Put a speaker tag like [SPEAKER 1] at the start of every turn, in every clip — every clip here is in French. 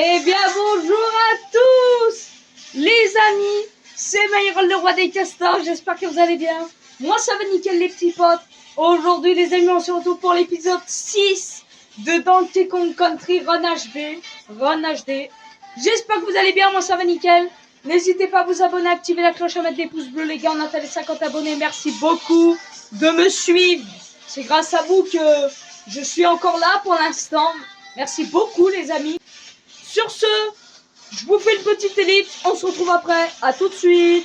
[SPEAKER 1] Eh bien bonjour à tous les amis, c'est Myron le roi des castors, j'espère que vous allez bien. Moi ça va nickel les petits potes. Aujourd'hui les amis on se retrouve pour l'épisode 6 de Donkey Kong Country Run HD. J'espère que vous allez bien, moi ça va nickel. N'hésitez pas à vous abonner, à activer la cloche, à mettre des pouces bleus les gars, on atteint les 50 abonnés. Merci beaucoup de me suivre, c'est grâce à vous que je suis encore là pour l'instant. Merci beaucoup les amis. Sur ce, je vous fais une petite ellipse, on se retrouve après, à tout de suite.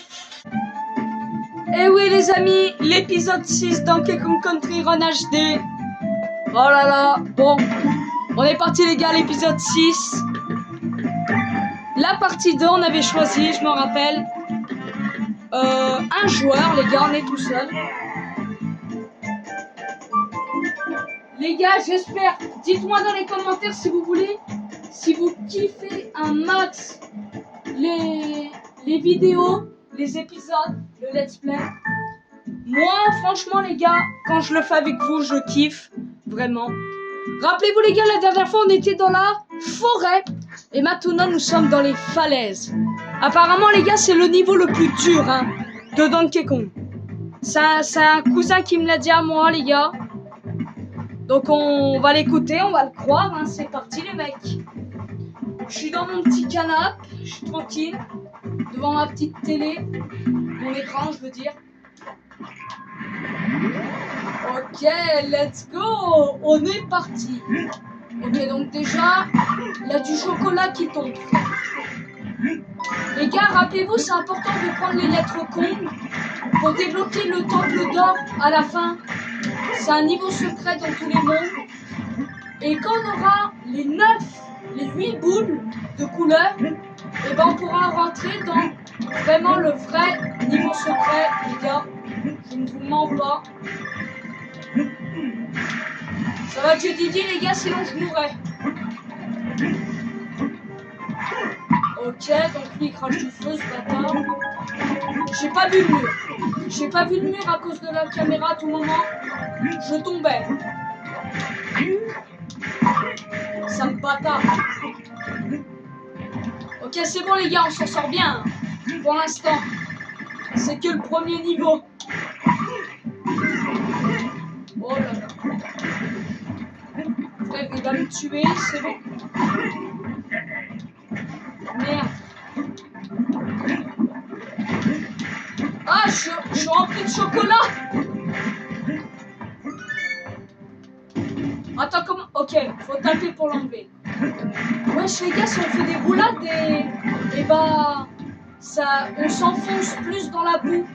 [SPEAKER 1] Et oui les amis, l'épisode 6 Donkey Kong Country Run HD. Oh là là, bon, on est parti les gars, l'épisode 6. La partie 2, on avait choisi, je me rappelle, un joueur, les gars, on est tout seul. Les gars, j'espère, dites-moi dans les commentaires si vous voulez, si vous kiffez un max les vidéos, les épisodes, le let's play. Moi, franchement les gars, quand je le fais avec vous, je kiffe, vraiment. Rappelez-vous les gars, la dernière fois on était dans la forêt et maintenant nous sommes dans les falaises. Apparemment les gars, c'est le niveau le plus dur hein, de Donkey Kong. C'est un cousin qui me l'a dit à moi les gars. Donc on va l'écouter, on va le croire, hein. C'est parti les mecs. Je suis dans mon petit canapé, je suis tranquille, devant ma petite télé, mon écran je veux dire. Ok, let's go, on est parti. Ok, donc déjà, il y a du chocolat qui tombe. Les gars, rappelez-vous, c'est important de prendre les lettres Kong pour débloquer le temple d'or à la fin. C'est un niveau secret dans tous les mondes. Et quand on aura les 8 boules de couleur, et ben on pourra rentrer dans vraiment le vrai niveau secret, les gars. Je ne vous mens pas. Ça va Dieu Didier les gars, sinon je mourrais. Ok, donc lui il crache du feu ce bâtard. J'ai pas vu le mur. J'ai pas vu le mur à cause de la caméra à tout moment. Je tombais. Sale bâtard. Ok, c'est bon les gars, on s'en sort bien. Pour l'instant. C'est que le premier niveau. Oh là là. Frère, il va me tuer, c'est bon. Merde. Ah, je suis rempli de chocolat. Attends, comment? Ok, faut taper pour l'enlever. Wesh les gars, si on fait des roulades et bah ça, on s'enfonce plus dans la boue.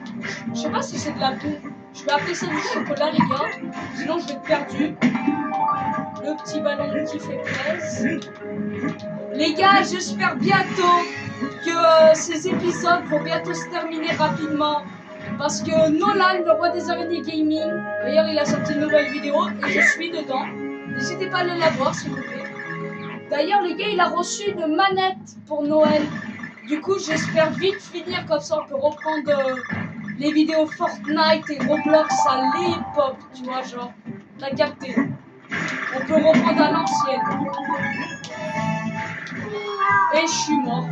[SPEAKER 1] Je sais pas si c'est de la boue. Je vais appeler ça du chocolat les gars. Sinon je vais être perdu. Le petit ballon qui fait plaisir. Les gars, j'espère bientôt que ces épisodes vont bientôt se terminer rapidement. Parce que Nolan, le roi des araignées gaming, d'ailleurs il a sorti une nouvelle vidéo et je suis dedans. N'hésitez pas à aller la voir s'il vous plaît. D'ailleurs les gars, il a reçu une manette pour Noël. Du coup j'espère vite finir comme ça on peut reprendre les vidéos Fortnite et Roblox à l'époque. Tu vois genre, t'as capté. On peut reprendre à l'ancienne. Et je suis mort.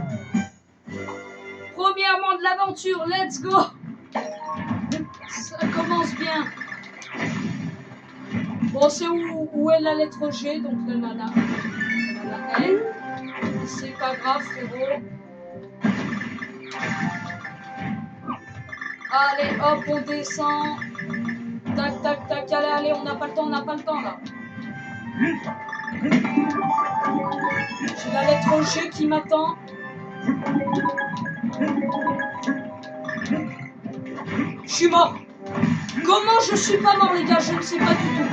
[SPEAKER 1] Premièrement de l'aventure, let's go. Ça commence bien. Bon, c'est où est la lettre G, donc le nana. La L. C'est pas grave, frérot. Allez, hop, on descend. Tac, tac, tac. Allez, on n'a pas le temps là. J'ai la lettre G qui m'attend. Je suis mort. Comment je suis pas mort les gars, je ne sais pas du tout.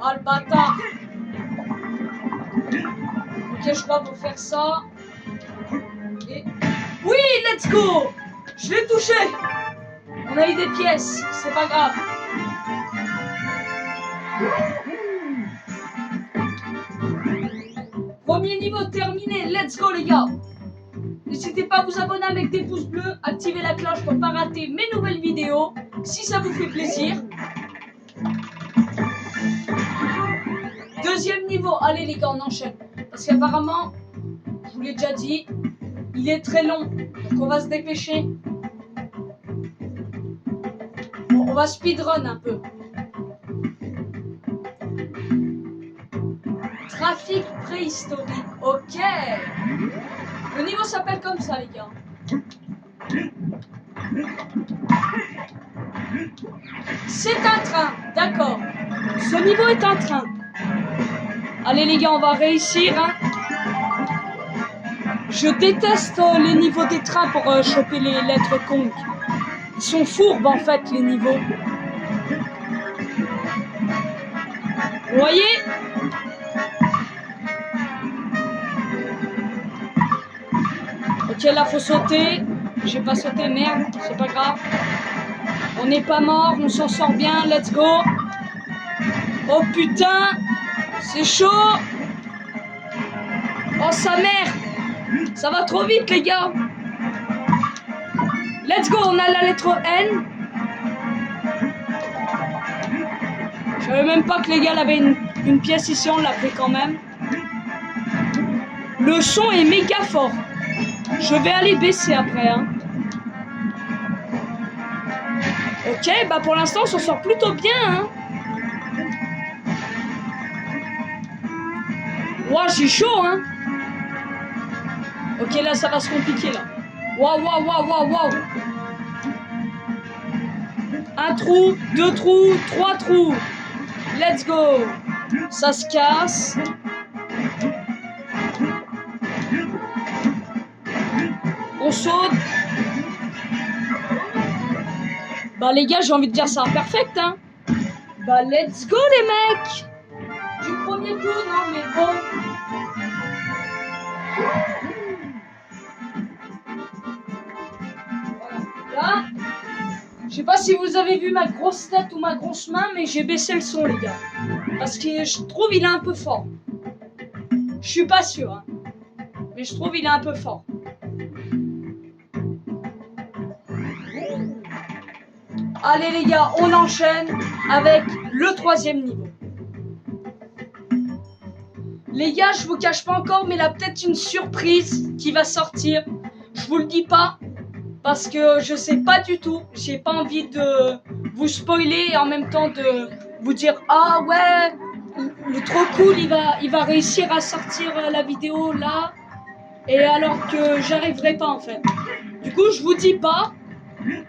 [SPEAKER 1] Ah le bâtard. Ok, je dois vous faire ça. Et... oui, let's go. Je l'ai touché. On a eu des pièces, c'est pas grave. Premier niveau terminé, let's go les gars. N'hésitez pas à vous abonner avec des pouces bleus, activer la cloche pour ne pas rater mes nouvelles vidéos, si ça vous fait plaisir. Deuxième niveau, allez les gars, on enchaîne. Parce qu'apparemment, je vous l'ai déjà dit, il est très long. Donc on va se dépêcher. Bon, on va speedrun un peu. Trafic préhistorique. Ok. Le niveau s'appelle comme ça, les gars. C'est un train. D'accord. Ce niveau est un train. Allez, les gars, on va réussir. Hein. Je déteste les niveaux des trains pour choper les lettres Kong. Ils sont fourbes, en fait, les niveaux. Vous voyez? Ok, là, faut sauter. J'ai pas sauté, merde. C'est pas grave. On n'est pas mort, on s'en sort bien. Let's go. Oh, putain. C'est chaud. Oh, sa mère. Ça va trop vite, les gars. Let's go, on a la lettre N. Je savais même pas que les gars avaient une pièce ici, on l'a pris quand même. Le son est méga fort. Je vais aller baisser après. Hein. Ok, bah pour l'instant, on s'en sort plutôt bien. Hein. Ouah, j'ai chaud, hein. Ok, là, ça va se compliquer, là. Waouh, waouh, waouh, waouh, waouh. Un trou, 2 trous, 3 trous. Let's go. Ça se casse. On saute. Bah les gars, j'ai envie de dire ça perfect, hein. Bah let's go les mecs. Du premier coup, non mais bon. Là, je sais pas si vous avez vu ma grosse tête ou ma grosse main, mais j'ai baissé le son les gars. Parce que je trouve il est un peu fort. Je suis pas sûr, hein. Mais je trouve il est un peu fort. Allez les gars, on enchaîne avec le 3e niveau. Les gars, je vous cache pas encore, mais il y a peut-être une surprise qui va sortir. Je vous le dis pas, parce que je sais pas du tout. J'ai pas envie de vous spoiler et en même temps de vous dire « Ah ouais, le trop cool, il va réussir à sortir la vidéo là. » Et alors que j'arriverai pas en fait. Du coup, je vous dis pas.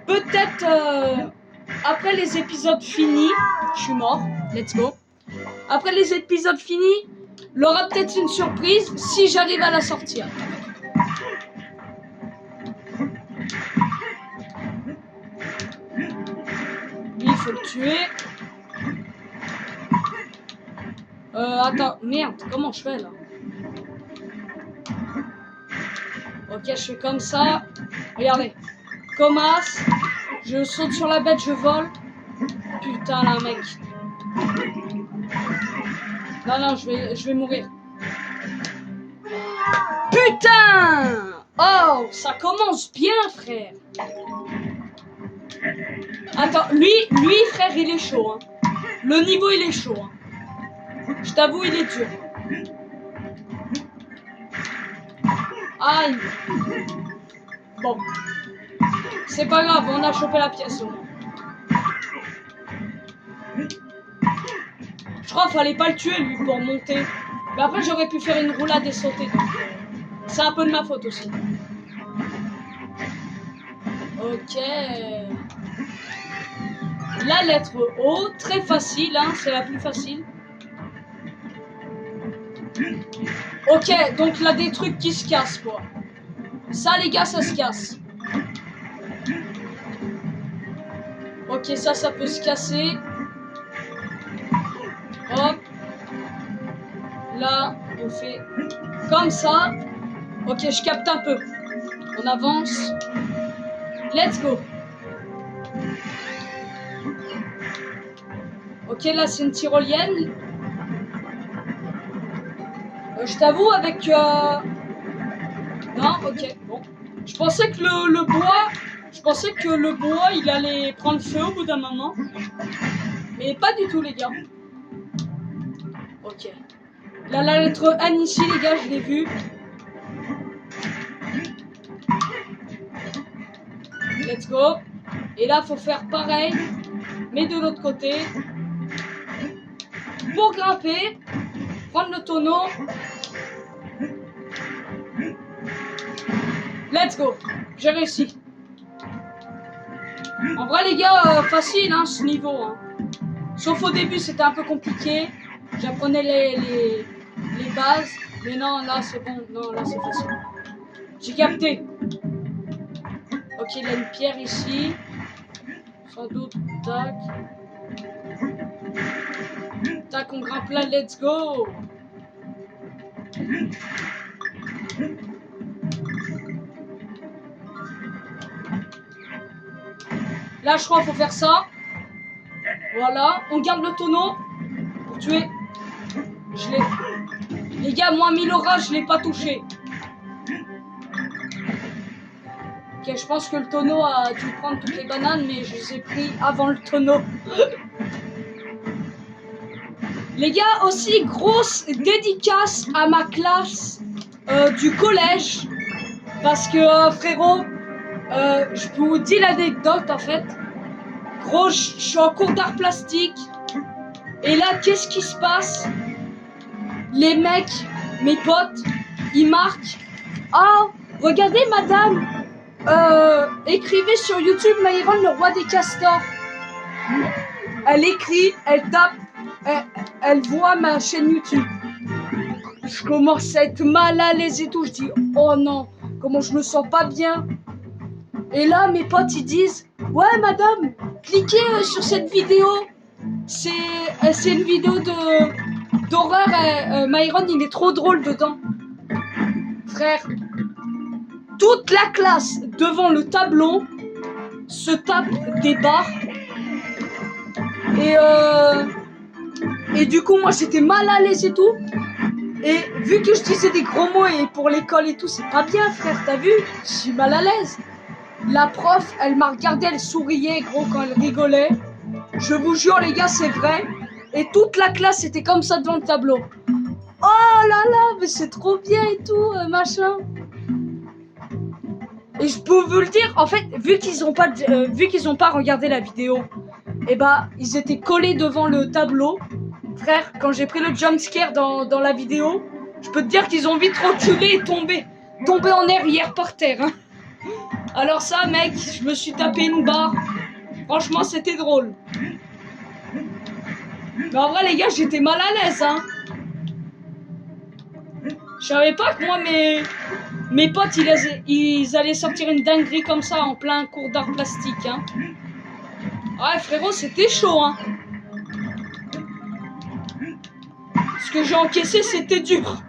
[SPEAKER 1] Peut-être après les épisodes finis, je suis mort, let's go. Après les épisodes finis, il y aura peut-être une surprise si j'arrive à la sortir. Lui, il faut le tuer. Attends, merde, comment je fais là? Ok, je fais comme ça. Regardez. Commas. Je saute sur la bête, je vole. Putain, là, mec. Non, non, je vais mourir. Putain! Oh, ça commence bien, frère. Attends, lui, frère, il est chaud. Hein. Le niveau, il est chaud. Hein. Je t'avoue, il est dur. Aïe. Bon. C'est pas grave, on a chopé la pièce au moins. Je crois qu'il fallait pas le tuer, lui, pour monter. Mais après, j'aurais pu faire une roulade et sauter. Donc, c'est un peu de ma faute aussi. Ok. La lettre O, très facile, hein, c'est la plus facile. Ok, donc là, des trucs qui se cassent, quoi. Ça, les gars, ça se casse. Ok, ça peut se casser. Hop. Là, on fait comme ça. Ok, je capte un peu. On avance. Let's go. Ok, là, c'est une tyrolienne. Je t'avoue, avec... Non, ok, bon. Je pensais que le bois... Je pensais que le bois, il allait prendre feu au bout d'un moment. Mais pas du tout, les gars. Ok. Là, la lettre N ici, les gars, je l'ai vu. Let's go. Et là, faut faire pareil, mais de l'autre côté. Pour grimper, prendre le tonneau. Let's go. J'ai réussi. En vrai, les gars, facile, hein, ce niveau. Hein. Sauf au début, c'était un peu compliqué. J'apprenais les bases. Mais non, là, c'est bon. Non, là, c'est facile. J'ai capté. Ok, il y a une pierre ici. Sans doute. Tac. Tac, on grimpe là. Let's go. Là, je crois qu'il faut faire ça. Voilà. On garde le tonneau pour tuer. Je l'ai. Les gars, moi, Milora, je l'ai pas touché. Ok, je pense que le tonneau a dû prendre toutes les bananes, mais je les ai pris avant le tonneau. Les gars, aussi, grosse dédicace à ma classe du collège. Parce que, frérot, je peux vous dire l'anecdote, en fait. Gros, je suis en cours d'art plastique. Et là, qu'est-ce qui se passe? Les mecs, mes potes, ils marquent. Ah, regardez, madame. Écrivez sur YouTube Myron, le roi des castors. Elle écrit, elle tape, elle voit ma chaîne YouTube. Je commence à être mal à l'aise et tout. Je dis, oh non, comment je me sens pas bien. Et là, mes potes, ils disent, ouais, madame, cliquez sur cette vidéo. C'est une vidéo d'horreur. Myron, il est trop drôle dedans. Frère, toute la classe devant le tableau se tape des barres. Et du coup, moi, j'étais mal à l'aise et tout. Et vu que je disais des gros mots et pour l'école et tout, c'est pas bien, frère, t'as vu? Je suis mal à l'aise. La prof, elle m'a regardé, elle souriait, gros, quand elle rigolait. Je vous jure, les gars, c'est vrai. Et toute la classe était comme ça devant le tableau. Oh là là, mais c'est trop bien et tout, machin. Et je peux vous le dire, en fait, vu qu'ils ont pas regardé la vidéo, et bah, ils étaient collés devant le tableau. Frère, quand j'ai pris le jumpscare dans la vidéo, je peux te dire qu'ils ont vite reculé et tombé en arrière par terre. Hein. Alors ça, mec, je me suis tapé une barre. Franchement, c'était drôle. Mais en vrai, les gars, j'étais mal à l'aise, hein. Je savais pas que moi, mes potes, ils allaient sortir une dinguerie comme ça en plein cours d'art plastique, hein. Ouais, frérot, c'était chaud, hein. Ce que j'ai encaissé, c'était dur.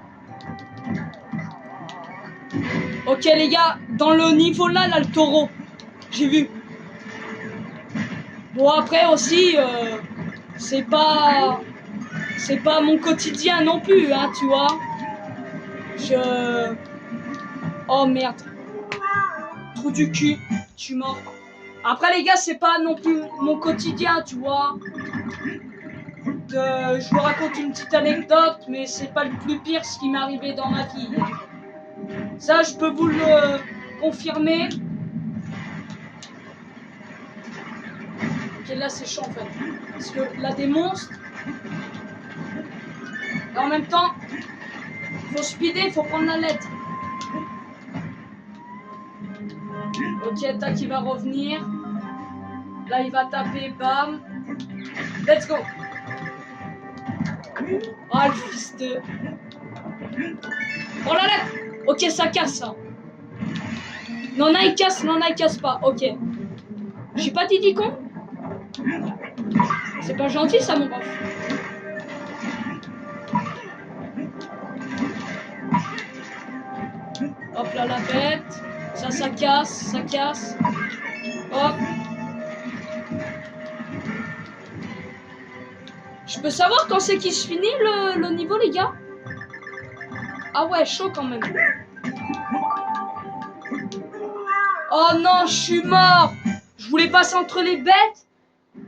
[SPEAKER 1] Ok, les gars, dans le niveau là, le taureau. J'ai vu. Bon, après aussi, c'est pas mon quotidien non plus, hein, tu vois. Oh merde. Trou du cul, je suis mort. Après, les gars, c'est pas non plus mon quotidien, tu vois. Je vous raconte une petite anecdote, mais c'est pas le plus pire ce qui m'est arrivé dans ma vie. Ça, je peux vous le confirmer. Ok, là, c'est chaud en fait. Parce que là, des monstres. Et en même temps, faut speeder, faut prendre la lettre. Ok, tac, il va revenir. Là, il va taper, bam. Let's go. Oh, le fils de... Oh, la lettre. Ok, ça casse, ça. Non, non, il casse pas. Ok. J'ai pas dit con. C'est pas gentil, ça, mon prof. Hop là, la bête. Ça casse, Hop. Je peux savoir quand c'est qu'il se finit le niveau, les gars? Ah ouais, chaud quand même. Oh non, je suis mort. Je voulais passer entre les bêtes,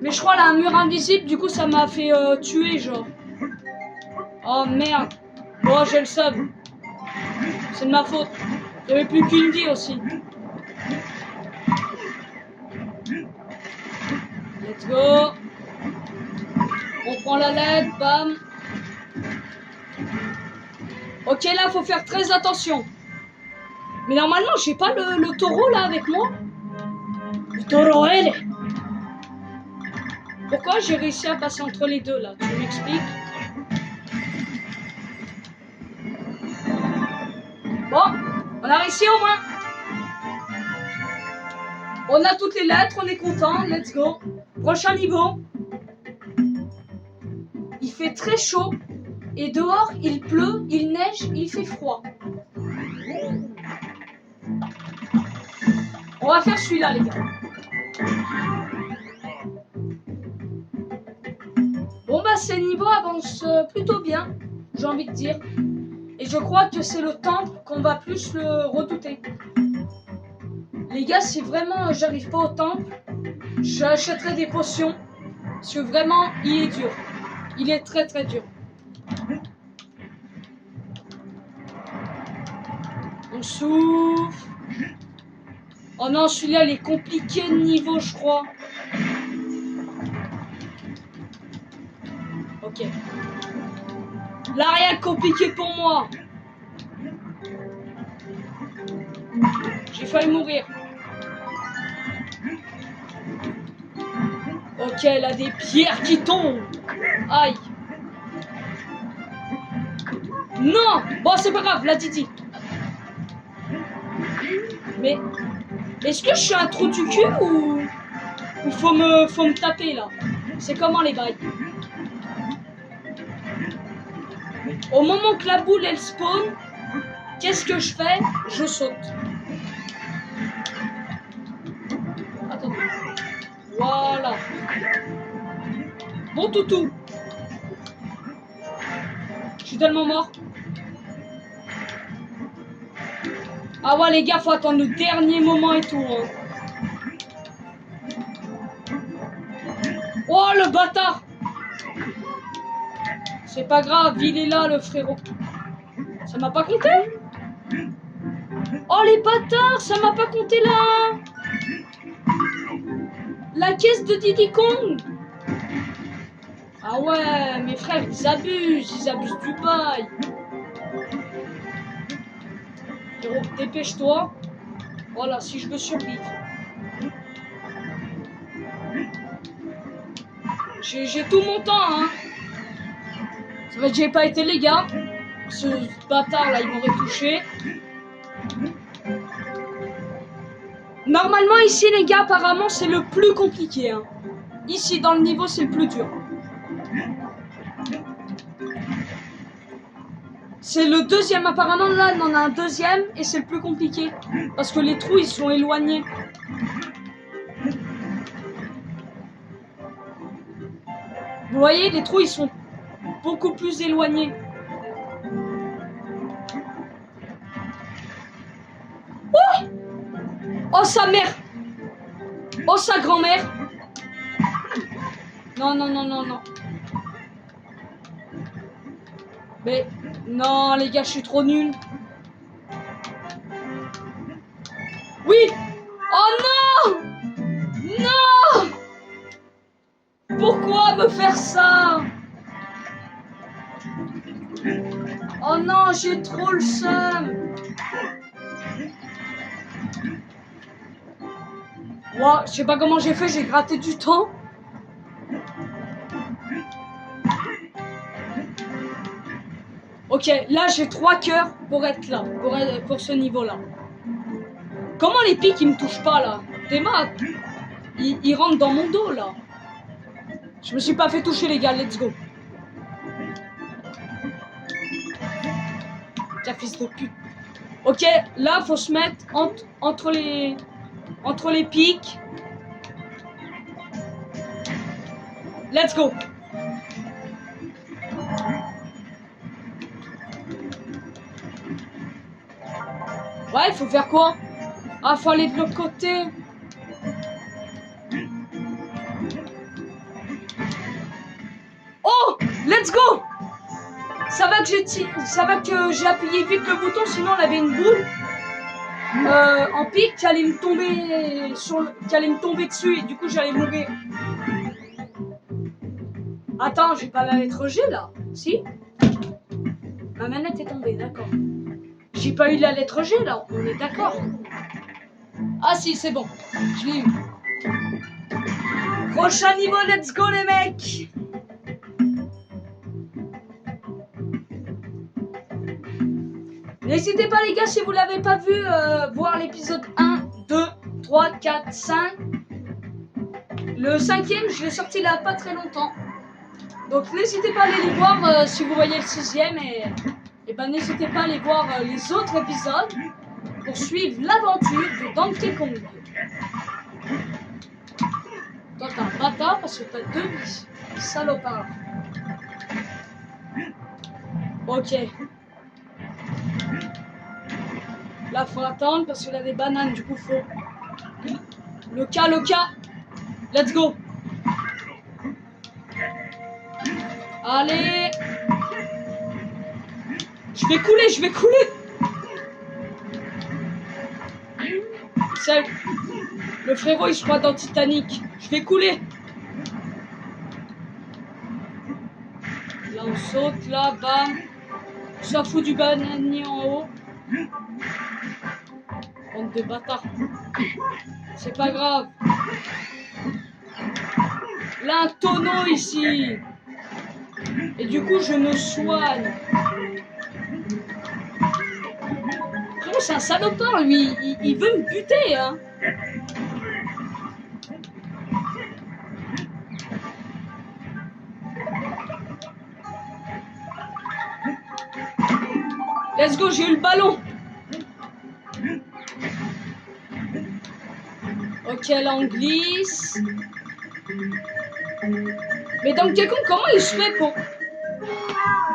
[SPEAKER 1] mais je crois là un mur invisible, du coup ça m'a fait tuer, genre. Oh merde. Bon, j'ai le seum. C'est de ma faute. J'avais plus qu'une vie aussi. Let's go. On prend la LED, bam. Ok, là, faut faire très attention. Mais normalement, j'ai pas le taureau, là, avec moi. Le taureau, elle. Pourquoi j'ai réussi à passer entre les deux, là? Tu m'expliques? Bon, on a réussi au moins. On a toutes les lettres, on est content. Let's go. Prochain niveau. Il fait très chaud. Et dehors, il pleut, il neige, il fait froid. On va faire celui-là, les gars. Bon, bah, ces niveaux avancent plutôt bien, j'ai envie de dire. Et je crois que c'est le temple qu'on va plus le redouter. Les gars, si vraiment j'arrive pas au temple, j'achèterai des potions. Parce que vraiment, il est dur. Il est très très dur. On souffle. Oh non, celui-là, il est compliqué de niveau, je crois. Ok. Là, rien de compliqué pour moi. J'ai failli mourir. Ok, là, des pierres qui tombent. Aïe. Non. Bon, c'est pas grave, la Didi. Mais est-ce que je suis un trou du cul ou faut me taper là? C'est comment les bails? Au moment que la boule elle spawn, qu'est-ce que je fais? Je saute. Attendez. Voilà. Bon toutou. Je suis tellement mort. Ah ouais les gars, faut attendre le dernier moment et tout. Hein. Oh le bâtard! C'est pas grave, il est là le frérot. Ça m'a pas compté? Oh les bâtards, ça m'a pas compté là! La caisse de Diddy Kong! Ah ouais, mes frères, ils abusent du bail. Frérot, dépêche-toi. Voilà, si je veux survivre. J'ai tout mon temps, hein. C'est vrai que j'ai pas été les gars. Ce bâtard là, il m'aurait touché. Normalement ici les gars, apparemment c'est le plus compliqué. Hein. Ici dans le niveau c'est le plus dur. C'est le deuxième, apparemment là on en a un deuxième et c'est le plus compliqué. Parce que les trous ils sont éloignés. Vous voyez, les trous ils sont beaucoup plus éloignés. Oh! Oh sa mère! Oh sa grand-mère! Non, non, non, non, non. Mais non les gars, je suis trop nul. Oui! Oh non! Non! Pourquoi me faire ça? Oh non, j'ai trop le seum. Wow, je sais pas comment j'ai fait, j'ai gratté du temps. Ok, là j'ai 3 cœurs pour être là, pour ce niveau-là. Comment les pics ils me touchent pas là? T'es mat? Ils rentrent dans mon dos là. Je me suis pas fait toucher les gars, let's go. Tiens fils de pute. Ok, là faut se mettre entre les pics. Let's go. Ouais, il faut faire quoi? Ah, faut aller de l'autre côté. Oh, let's go. Ça va que j'ai appuyé vite le bouton, sinon on avait une boule en pic qui allait me tomber dessus et du coup j'allais mourir. Attends, j'ai pas la lettre G là. Si? Ma manette est tombée, d'accord. J'ai pas eu la lettre G là, on est d'accord. Ah si, c'est bon, je l'ai eu. Prochain niveau, let's go les mecs. N'hésitez pas les gars, si vous l'avez pas vu, voir l'épisode 1, 2, 3, 4, 5. Le 5e, je l'ai sorti là pas très longtemps. Donc n'hésitez pas à aller les voir si vous voyez le 6e et ben n'hésitez pas à aller voir les autres épisodes pour suivre l'aventure de Donkey Kong. Toi t'es un bâtard parce que t'as 2 vies, salopard. Ok. Là faut attendre parce qu'il a des bananes, du coup faut... Le cas. Let's go. Allez. Je vais couler. C'est le frérot il se croit dans Titanic. Je vais couler. Là on saute, là, bam. On s'en fout du bananier en haut. Bande de bâtards. C'est pas grave. Là un tonneau ici. Et du coup je me soigne. Frérot c'est un salopard lui. Il veut me buter hein. Let's go, j'ai eu le ballon. Ok, là on glisse. Mais Donkey Kong, comment il se fait pour...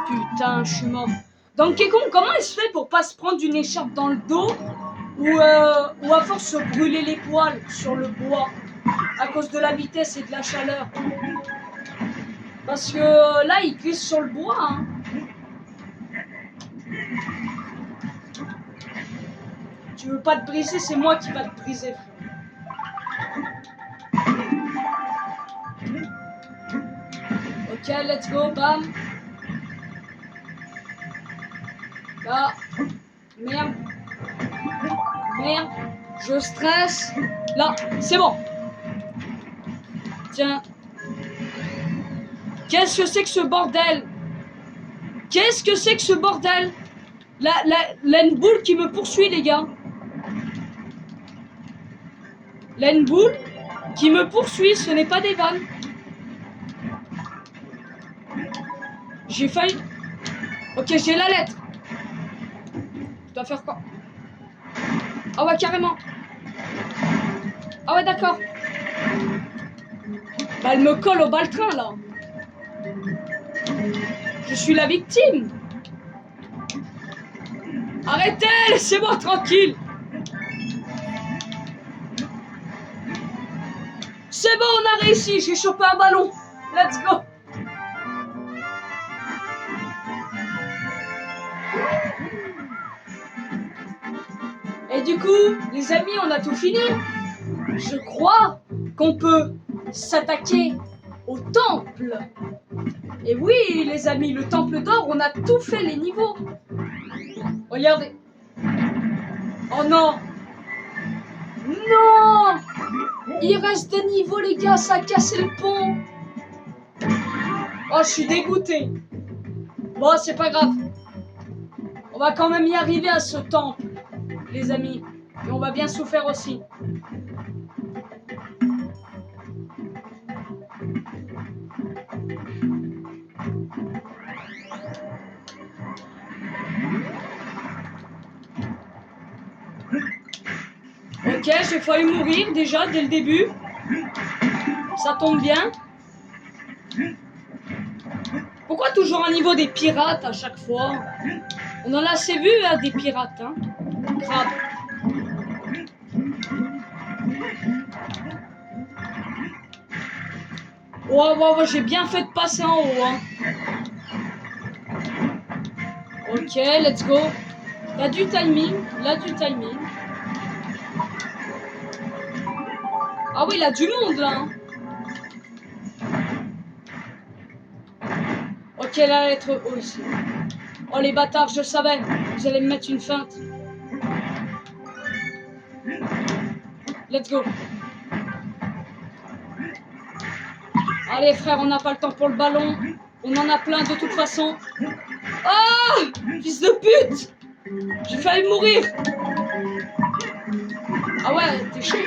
[SPEAKER 1] Putain, je suis mort. Donkey Kong, comment il se fait pour pas se prendre une écharpe dans le dos ou à force se brûler les poils sur le bois à cause de la vitesse et de la chaleur? Parce que là, il glisse sur le bois. Hein. Tu veux pas te briser, c'est moi qui va te briser. Ok, let's go, bam. Là. Merde. Je stresse. Là, c'est bon. Tiens. Qu'est-ce que c'est que ce bordel? Qu'est-ce que c'est que ce bordel? La boule qui me poursuit, les gars. La boule qui me poursuit, ce n'est pas des vannes. J'ai failli... Ok, j'ai la lettre. Je dois faire quoi? Ah ouais, carrément. Ah ouais, d'accord. Bah, elle me colle au baltrin, là. Je suis la victime. Arrêtez, laissez-moi tranquille. C'est bon, on a réussi. J'ai chopé un ballon. Let's go. Et du coup, les amis, on a tout fini. Je crois qu'on peut s'attaquer au temple. Et oui, les amis, le temple d'or, on a tout fait les niveaux. Regardez. Oh non. Non. Il reste des niveaux, les gars, ça a cassé le pont. Oh, je suis dégoûté. Bon, c'est pas grave. On va quand même y arriver à ce temple, les amis. Et on va bien souffrir aussi. Ok, j'ai failli mourir déjà dès le début. Ça tombe bien. Pourquoi toujours un niveau des pirates à chaque fois? On en a assez vu hein, des pirates. Hein. Crabe. Ouais, j'ai bien fait de passer en haut. Hein. Ok, let's go. Là du timing, là du timing. Ah oui, il a du monde là. Hein. Ok, la lettre O ici. Oh les bâtards, je savais. Vous allez me mettre une feinte. Let's go. Allez frère, on n'a pas le temps pour le ballon. On en a plein de toute façon. Ah, fils de pute. J'ai failli mourir. Ah ouais, t'es chaud.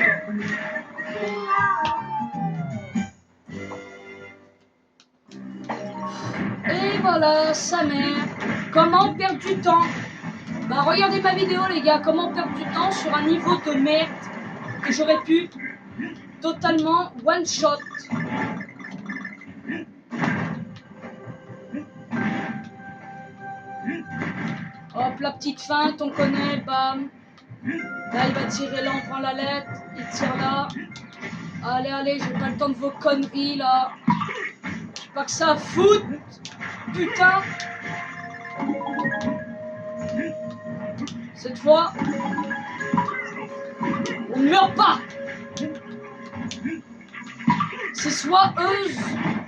[SPEAKER 1] Et voilà, sa mère. Comment perdre du temps? Bah regardez ma vidéo les gars, comment perdre du temps sur un niveau de merde que j'aurais pu totalement one shot. Hop, la petite feinte, on connaît, bam. Là, il va tirer là, on prend la lettre, il tire là. Allez, allez, j'ai pas le temps de vos conneries là. J'ai pas que ça à foutre. Putain. Cette fois, on ne meurt pas. C'est soit eux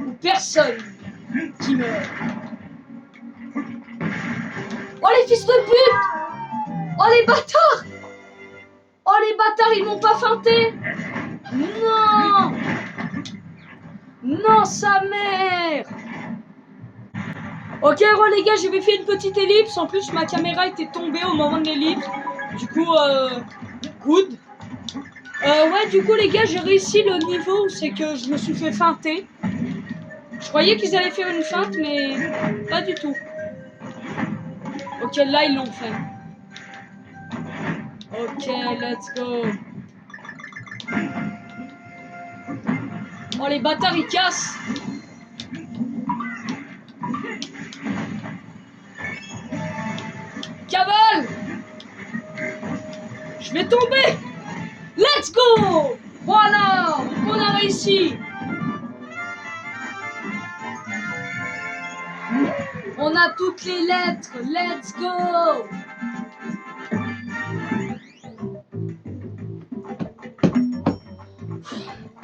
[SPEAKER 1] ou personne qui meurt. Oh les fils de pute! Oh les bâtards! Oh les bâtards, ils m'ont pas feinté! Non! Non, sa mère! Ok, bon les gars, je vais faire une petite ellipse. En plus, ma caméra était tombée au moment de l'ellipse. Du coup, good. Ouais, du coup, les gars, j'ai réussi le niveau où c'est que je me suis fait feinter. Je croyais qu'ils allaient faire une feinte, mais pas du tout. Ok, là, ils l'ont fait. Ok, let's go. Oh, les bâtards, ils cassent. Cavale. Je vais tomber. Let's go. Voilà, on a réussi. On a toutes les lettres. Let's go.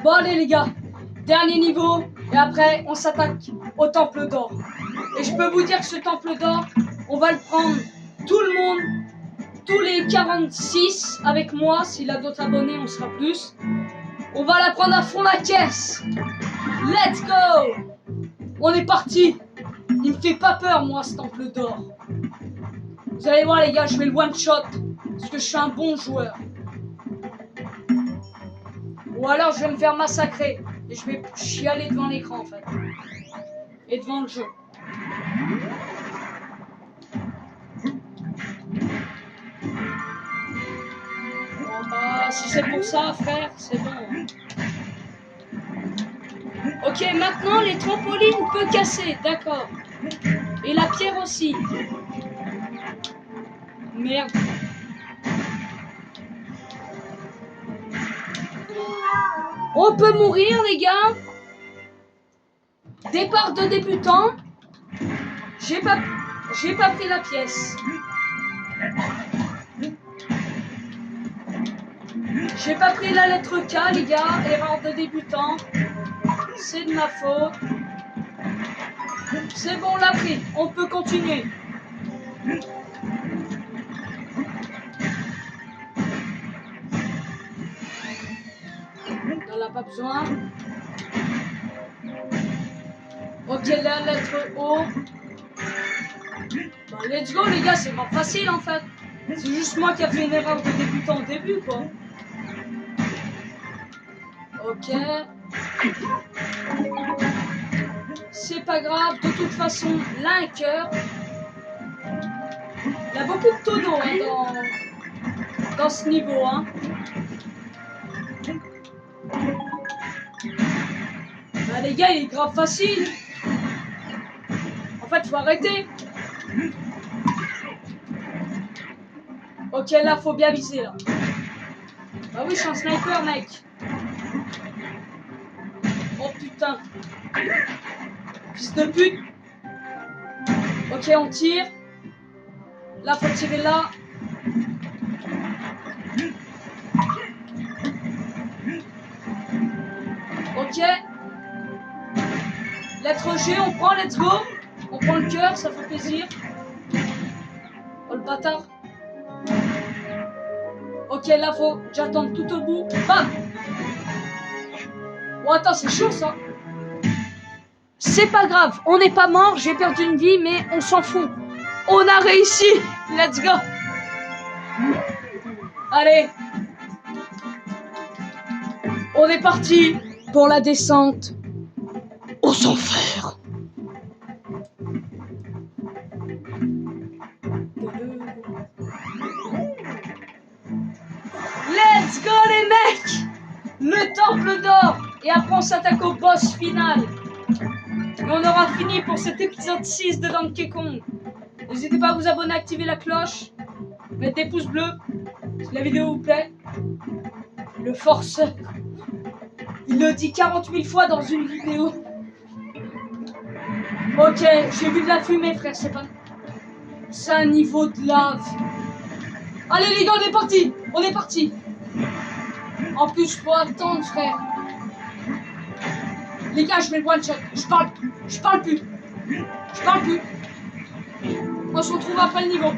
[SPEAKER 1] Bon allez les gars, dernier niveau et après on s'attaque au temple d'or. Et je peux vous dire que ce temple d'or, on va le prendre tout le monde, tous les 46 avec moi. S'il a d'autres abonnés, on sera plus. On va la prendre à fond la caisse. Let's go. On est parti. Il me fait pas peur moi ce temple d'or. Vous allez voir les gars, je vais le one shot parce que je suis un bon joueur. Ou alors je vais me faire massacrer et je vais chialer devant l'écran en fait. Et devant le jeu. Bon bah si c'est pour ça frère, c'est bon. Ok, maintenant les trampolines peuvent casser, d'accord. Et la pierre aussi. Merde. On peut mourir les gars. Départ de débutant. J'ai pas pris la pièce. J'ai pas pris la lettre K les gars. Erreur de débutant. C'est de ma faute. C'est bon, on l'a pris. On peut continuer. On n'a pas besoin. Ok, la lettre O. Bah, let's go les gars, c'est pas facile en fait. C'est juste moi qui a fait une erreur de débutant au début quoi. Ok. C'est pas grave, de toute façon, là un cœur. Il y a beaucoup de tonneaux hein, dans ce niveau. Hein. Bah, les gars, il est grave facile. En fait, faut arrêter. Ok, là, faut bien viser là. Bah oui, je suis un sniper, mec. Oh putain. Fils de pute. Ok, on tire. Là, faut tirer là. Ok. Lettre G, on prend, let's go. On prend le cœur, ça fait plaisir. Oh le bâtard. Ok, là faut j'attends tout au bout. Bam. Oh attends, c'est chaud ça. C'est pas grave, on n'est pas mort, j'ai perdu une vie, mais on s'en fout. On a réussi. Let's go. Allez. On est parti pour la descente aux enfers. Let's go les mecs. Le temple d'or. Et après on s'attaque au boss final. Et on aura fini pour cet épisode 6 de Donkey Kong. N'hésitez pas à vous abonner, activer la cloche, mettre des pouces bleus si la vidéo vous plaît. Le forceur, il le dit 40 000 fois dans une vidéo. Ok, j'ai vu de la fumée frère, c'est pas... C'est un niveau de lave. Allez les gars, on est parti. On est parti. En plus, je peux attendre frère. Les gars, je mets le one shot. Je parle plus. Je parle plus. On se retrouve après le niveau.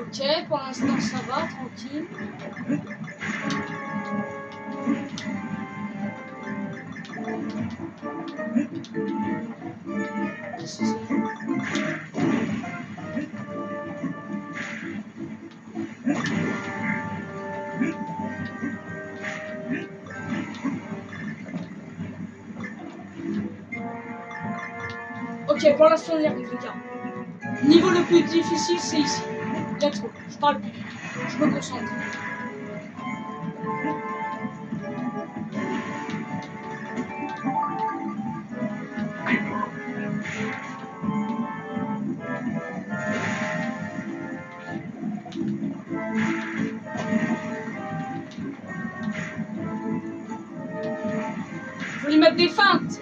[SPEAKER 1] Ok, pour l'instant ça va, tranquille. Qu'est-ce que c'est ? Ok, pour l'instant on y arrive les gars. Niveau le plus difficile c'est ici. Let's go, je parle plus. Je me concentre. Faut lui mettre des feintes.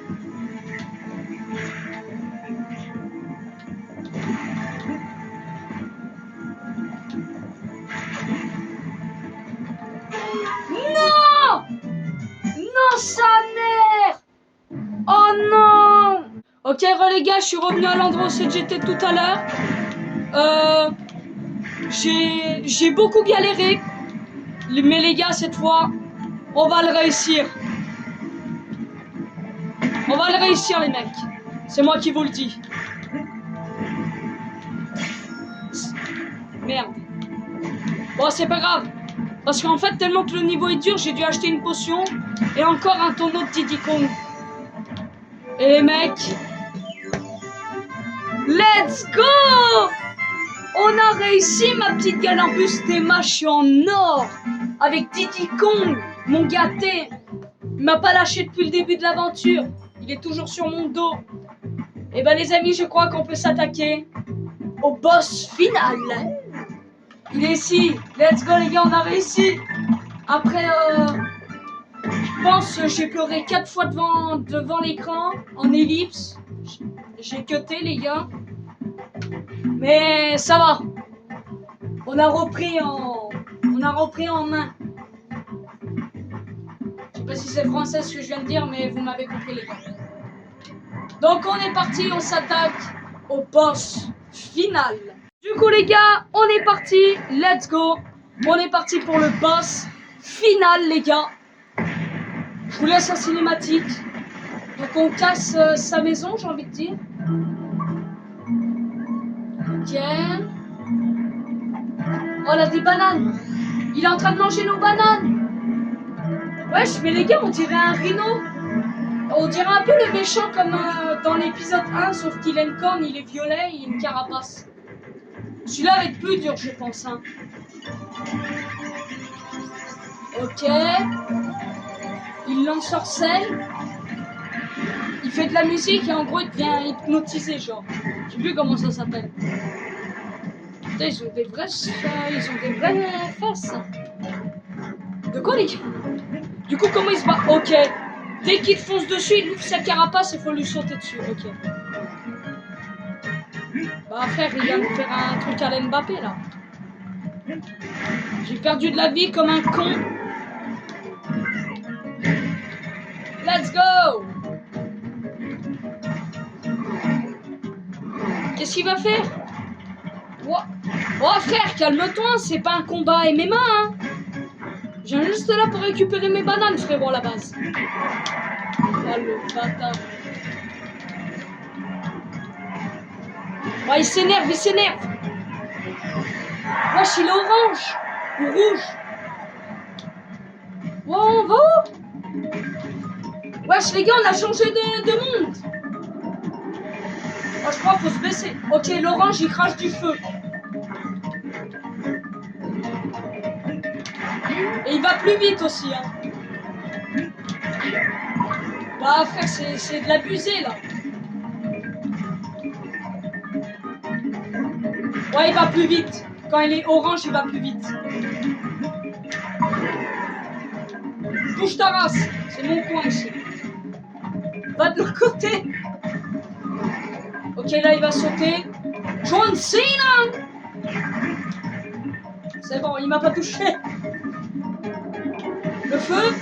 [SPEAKER 1] Non! Non, sa mère! Oh non! Ok, les gars, je suis revenu à l'endroit où j'étais tout à l'heure. J'ai beaucoup galéré. Mais les gars, cette fois, on va le réussir. On va le réussir, les mecs. C'est moi qui vous le dis. Merde. Bon, c'est pas grave. Parce qu'en fait, tellement que le niveau est dur, j'ai dû acheter une potion et encore un tonneau de Diddy Kong. Et les mecs, let's go! On a réussi, ma petite gueule. En plus, tes mâches en or avec Diddy Kong, mon gâté. Il m'a pas lâché depuis le début de l'aventure. Il est toujours sur mon dos. Et ben les amis, je crois qu'on peut s'attaquer au boss final. Il est ici. Let's go les gars, on a réussi. Après, je pense que j'ai pleuré 4 fois devant l'écran en ellipse. J'ai cuté les gars. Mais ça va. On a repris en main. Je sais pas si c'est français ce que je viens de dire, mais vous m'avez compris les gars. Donc on est parti, on s'attaque au boss final. Du coup les gars, on est parti, let's go. On est parti pour le boss final les gars. Je vous laisse la cinématique. Donc on casse sa maison, j'ai envie de dire. Ok. Oh là, des bananes. Il est en train de manger nos bananes. Wesh, mais les gars, on dirait un rhino. On dirait un peu le méchant comme dans l'épisode 1, sauf qu'il a une corne, il est violet et une carapace. Celui-là va être plus dur, je pense. Hein. Ok. Il l'ensorcelle. Il fait de la musique et en gros il devient hypnotisé, genre. Je sais plus comment ça s'appelle. Putain, ils ont des vraies faces. De quoi les gars? Du coup, comment il se bat? Ok. Dès qu'il fonce dessus, il ouvre sa carapace et il faut lui sauter dessus. Ok. Bah frère, il vient de faire un truc à Mbappé là. J'ai perdu de la vie comme un con. Let's go! Qu'est-ce qu'il va faire? Oh frère, calme-toi, c'est pas un combat MMA, hein. Je viens juste là pour récupérer mes bananes, frérot, à la base. Oh le bâtard. Oh, il s'énerve, il s'énerve. Wesh, il est orange ou rouge. Oh, on va où? Wesh, les gars, on a changé de monde. Oh, je crois qu'il faut se baisser. Ok, l'orange, il crache du feu. Et il va plus vite aussi, hein. Bah, frère, c'est de l'abusé, là. Ouais, il va plus vite. Quand il est orange, il va plus vite. Bouge ta race. C'est mon coin ici. Va de l'autre côté. Ok, là, il va sauter. John Cena. C'est bon, il m'a pas touché. Le feu.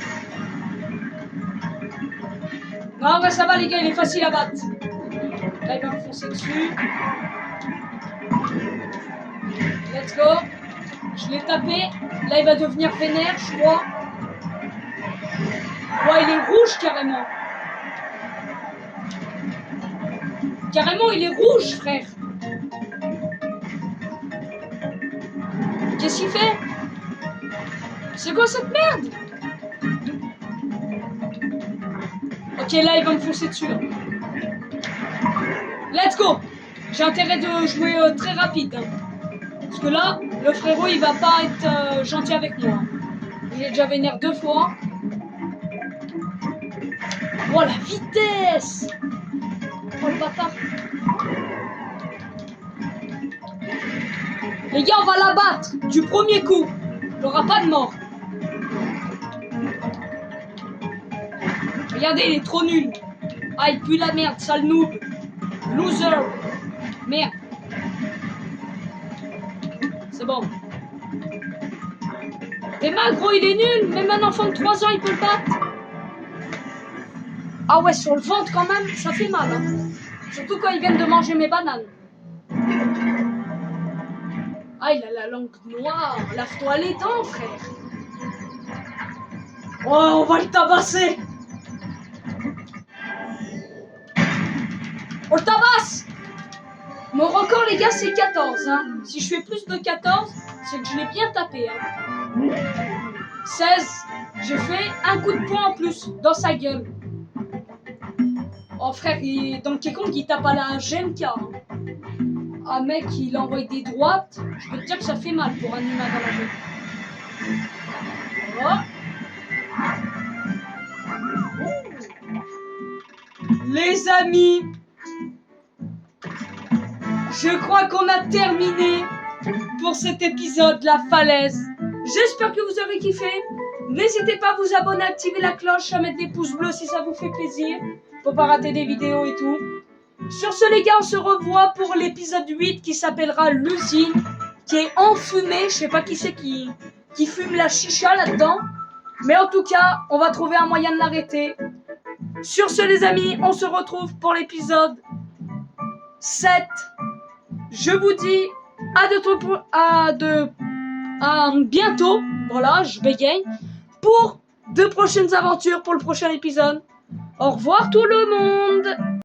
[SPEAKER 1] Non, bah ça va, les gars, il est facile à battre. Là, il va me foncer dessus. Let's go. Je l'ai tapé. Là, il va devenir vénère, je crois. Ouais, il est rouge, carrément. Carrément, il est rouge, frère. Qu'est-ce qu'il fait? C'est quoi cette merde? Ok, là, il va me foncer dessus, là. Let's go. J'ai intérêt de jouer très rapide. Hein. Parce que là, le frérot, il va pas être gentil avec moi. Il est déjà vénère 2 fois. Oh, la vitesse! Oh, le bâtard. Les gars, on va l'abattre du premier coup. Il n'aura pas de mort. Regardez, il est trop nul. Ah, il pue la merde, sale noob. Loser. Merde. C'est bon. Et gros, il est nul. Même un enfant de 3 ans, il peut le battre. Ah ouais, sur le ventre quand même, ça fait mal. Hein. Surtout quand ils viennent de manger mes bananes. Ah, il a la langue noire. Lave-toi les dents, frère. Oh, on va le tabasser. On le tabasse. Mon record, les gars, c'est 14. Hein. Si je fais plus de 14, c'est que je l'ai bien tapé. Hein. 16, j'ai fait un coup de poing en plus dans sa gueule. Oh frère, Donkey Kong, il tape à la GMK. Hein. Ah mec, il envoie des droites. Je peux te dire que ça fait mal pour un humain dans la gueule. Voilà. Les amis, je crois qu'on a terminé pour cet épisode, la falaise. J'espère que vous aurez kiffé. N'hésitez pas à vous abonner, à activer la cloche, à mettre des pouces bleus si ça vous fait plaisir. Faut pas rater des vidéos et tout. Sur ce les gars, on se revoit pour l'épisode 8 qui s'appellera l'usine, qui est enfumée. Je sais pas qui c'est qui fume la chicha là-dedans. Mais en tout cas, on va trouver un moyen de l'arrêter. Sur ce les amis, on se retrouve pour l'épisode 7. Je vous dis à bientôt. Voilà, je bégaye. Pour de prochaines aventures pour le prochain épisode. Au revoir tout le monde.